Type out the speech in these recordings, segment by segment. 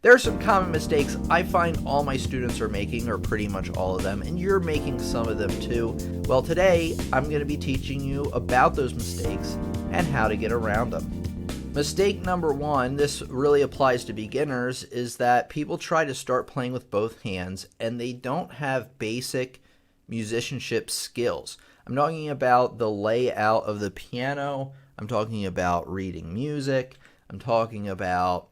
There are some common mistakes I find all my students are making, or pretty much all of them, and you're making some of them too. Well, today I'm going to be teaching you about those mistakes and how to get around them. Mistake number one, this really applies to beginners, is that people try to start playing with both hands and they don't have basic musicianship skills. I'm talking about the layout of the piano. I'm talking about reading music. I'm talking about,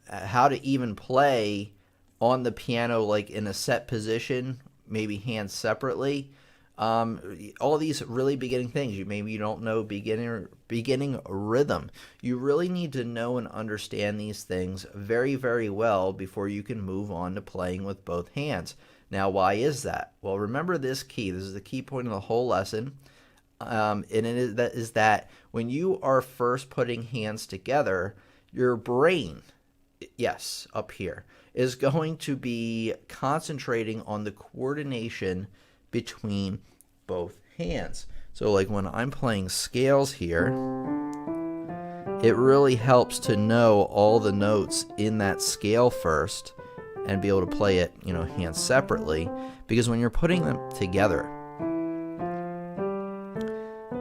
how to even play on the piano, like in a set position, maybe hands separately. All these really beginning things. Maybe you don't know beginning rhythm. You really need to know and understand these things very, very well before you can move on to playing with both hands. Now, why is that? Well, remember this key. This is the key point of the whole lesson. And it is that when you are first putting hands together, your brain, yes, up here, is going to be concentrating on the coordination between both hands. So like when I'm playing scales here, it really helps to know all the notes in that scale first and be able to play it, hands separately, because when you're putting them together,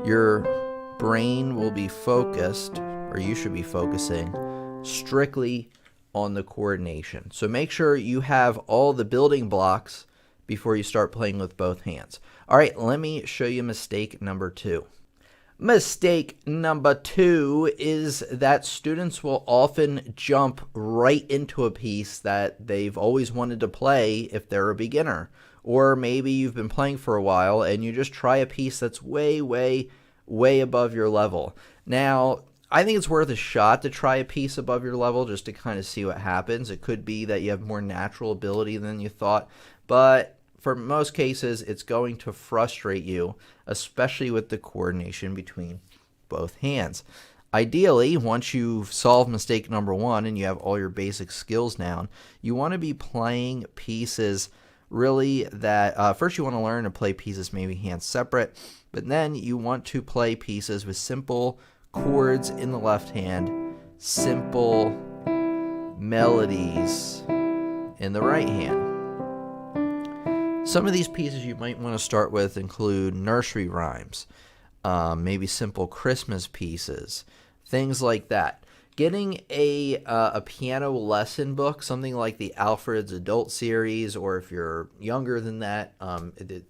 your brain will be focused, or you should be focusing strictly on the coordination. So make sure you have all the building blocks before you start playing with both hands. All right, let me show you mistake number two. Mistake number two is that students will often jump right into a piece that they've always wanted to play if they're a beginner. Or maybe you've been playing for a while and you just try a piece that's way, way, way above your level. Now, I think it's worth a shot to try a piece above your level just to kind of see what happens. It could be that you have more natural ability than you thought, but for most cases, it's going to frustrate you, especially with the coordination between both hands. Ideally, once you've solved mistake number one and you have all your basic skills down, you want to be playing pieces really that, first you want to learn to play pieces maybe hands separate, but then you want to play pieces with simple chords in the left hand, simple melodies in the right hand. Some of these pieces you might want to start with include nursery rhymes, maybe simple Christmas pieces, things like that. Getting a piano lesson book, something like the Alfred's Adult Series, or if you're younger than that,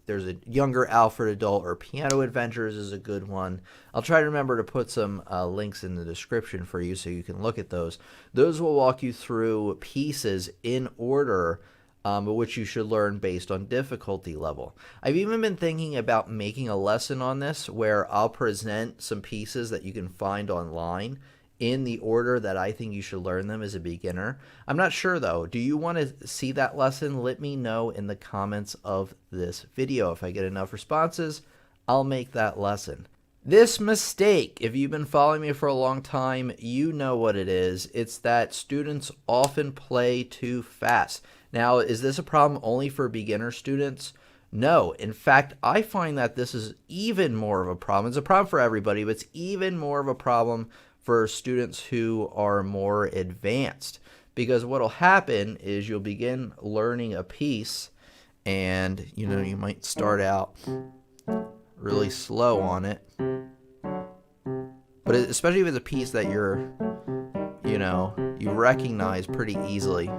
there's a younger Alfred Adult, or Piano Adventures is a good one. I'll try to remember to put some links in the description for you so you can look at those. Those will walk you through pieces in order, which you should learn based on difficulty level. I've even been thinking about making a lesson on this where I'll present some pieces that you can find online in the order that I think you should learn them as a beginner. I'm not sure though. Do you want to see that lesson? Let me know in the comments of this video. If I get enough responses, I'll make that lesson. This mistake, if you've been following me for a long time, you know what it is. It's that students often play too fast. Now, is this a problem only for beginner students? No. In fact, I find that this is even more of a problem. It's a problem for everybody, but it's even more of a problem for students who are more advanced. Because what will happen is you'll begin learning a piece and, you might start out really slow on it. But especially if it's a piece that you recognize pretty easily.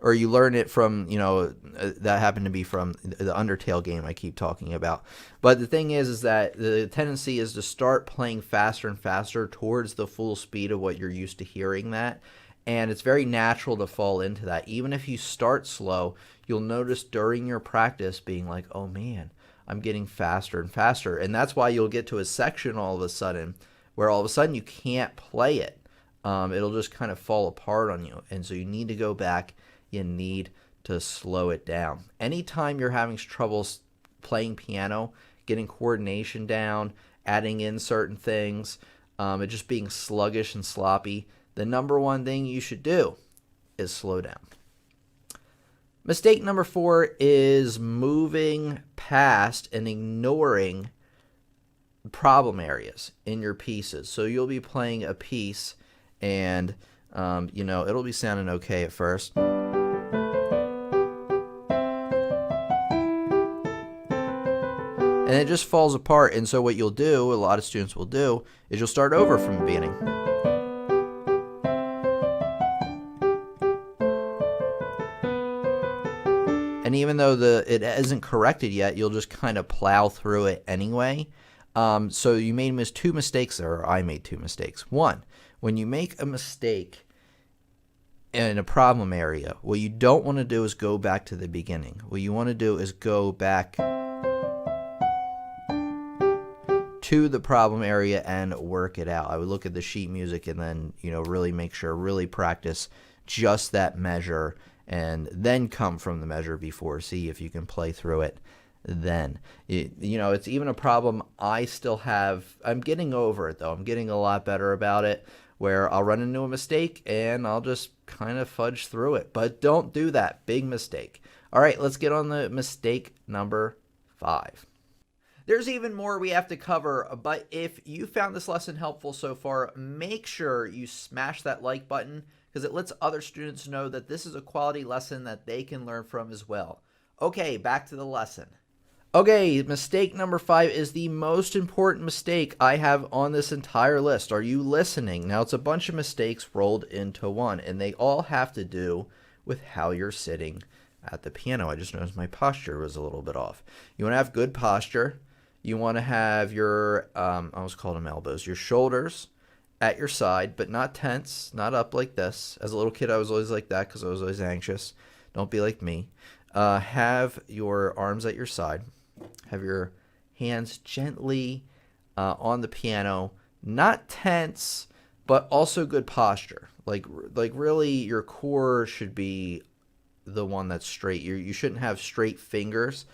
Or you learn it from, that happened to be from the Undertale game I keep talking about. But the thing is that the tendency is to start playing faster and faster towards the full speed of what you're used to hearing that. And it's very natural to fall into that. Even if you start slow, you'll notice during your practice being like, oh man, I'm getting faster and faster. And that's why you'll get to a section all of a sudden where all of a sudden you can't play it. It'll just kind of fall apart on you. And so you need to go back. You need to slow it down. Anytime you're having trouble playing piano, getting coordination down, adding in certain things, it just being sluggish and sloppy, the number one thing you should do is slow down. Mistake number 4 is moving past and ignoring problem areas in your pieces. So you'll be playing a piece and it'll be sounding okay at first. And it just falls apart. And so what you'll do, a lot of students will do, is you'll start over from the beginning. And even though it isn't corrected yet, you'll just kind of plow through it anyway. So you may miss two mistakes there, or I made two mistakes. One, when you make a mistake in a problem area, what you don't want to do is go back to the beginning. What you want to do is go back to the problem area and work it out. I would look at the sheet music and then, really make sure, really practice just that measure, and then come from the measure before. See if you can play through it then. It's even a problem I still have. I'm getting over it, though. I'm getting a lot better about it, where I'll run into a mistake and I'll just kind of fudge through it. But don't do that. Big mistake. All right, let's get on the mistake number 5. There's even more we have to cover, but if you found this lesson helpful so far, make sure you smash that like button, because it lets other students know that this is a quality lesson that they can learn from as well. Okay, back to the lesson. Okay, mistake number 5 is the most important mistake I have on this entire list. Are you listening? Now, it's a bunch of mistakes rolled into one, and they all have to do with how you're sitting at the piano. I just noticed my posture was a little bit off. You want to have good posture. You want to have your, I always called them elbows, your shoulders at your side, but not tense, not up like this. As a little kid, I was always like that because I was always anxious. Don't be like me. Have your arms at your side. Have your hands gently on the piano, not tense, but also good posture. Like really, your core should be the one that's straight. You shouldn't have straight fingers.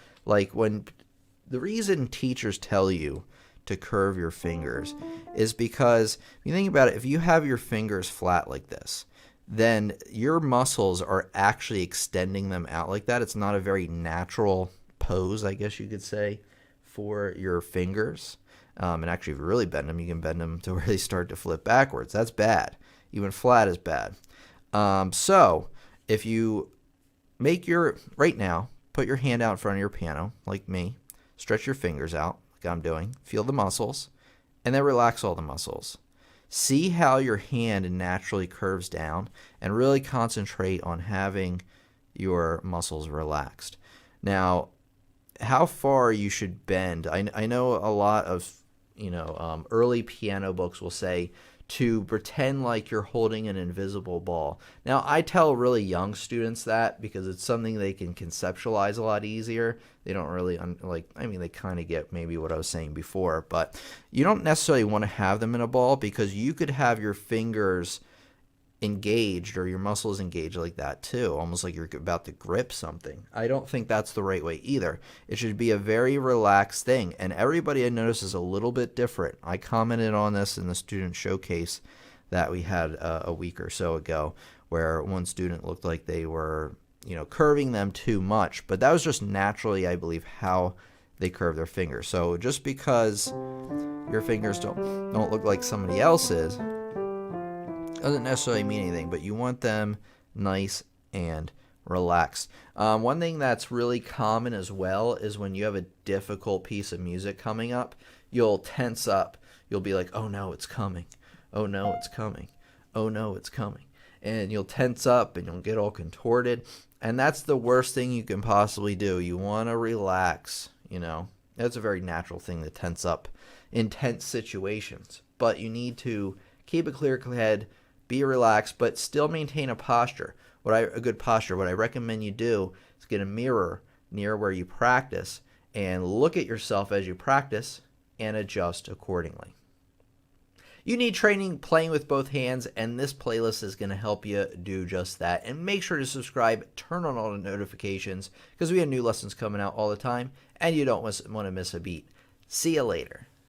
The reason teachers tell you to curve your fingers is because, if you think about it, if you have your fingers flat like this, then your muscles are actually extending them out like that. It's not a very natural pose, I guess you could say, for your fingers. And actually, if you really bend them, you can bend them to where they start to flip backwards. That's bad. Even flat is bad. So if you right now, put your hand out in front of your piano, like me, stretch your fingers out, like I'm doing, feel the muscles, and then relax all the muscles. See how your hand naturally curves down, and really concentrate on having your muscles relaxed. Now, how far you should bend, I know a lot of early piano books will say to pretend like you're holding an invisible ball. Now, I tell really young students that because it's something they can conceptualize a lot easier. They don't really, they kind of get maybe what I was saying before, but you don't necessarily want to have them in a ball, because you could have your fingers engaged or your muscles engaged like that too, almost like you're about to grip something. I don't think that's the right way either. It should be a very relaxed thing, and everybody I notice is a little bit different. I commented on this in the student showcase that we had a week or so ago, where one student looked like they were curving them too much, but that was just naturally, I believe, how they curve their fingers. So just because your fingers don't look like somebody else's doesn't necessarily mean anything, but you want them nice and relaxed. One thing that's really common as well is when you have a difficult piece of music coming up, you'll tense up. You'll be like, oh no, it's coming. Oh no, it's coming. Oh no, it's coming. And you'll tense up and you'll get all contorted. And that's the worst thing you can possibly do. You want to relax, That's a very natural thing to tense up in tense situations. But you need to keep a clear head, be relaxed, but still maintain a posture. A good posture. What I recommend you do is get a mirror near where you practice and look at yourself as you practice and adjust accordingly. You need training playing with both hands, and this playlist is going to help you do just that. And make sure to subscribe, turn on all the notifications, because we have new lessons coming out all the time, and you don't want to miss a beat. See you later.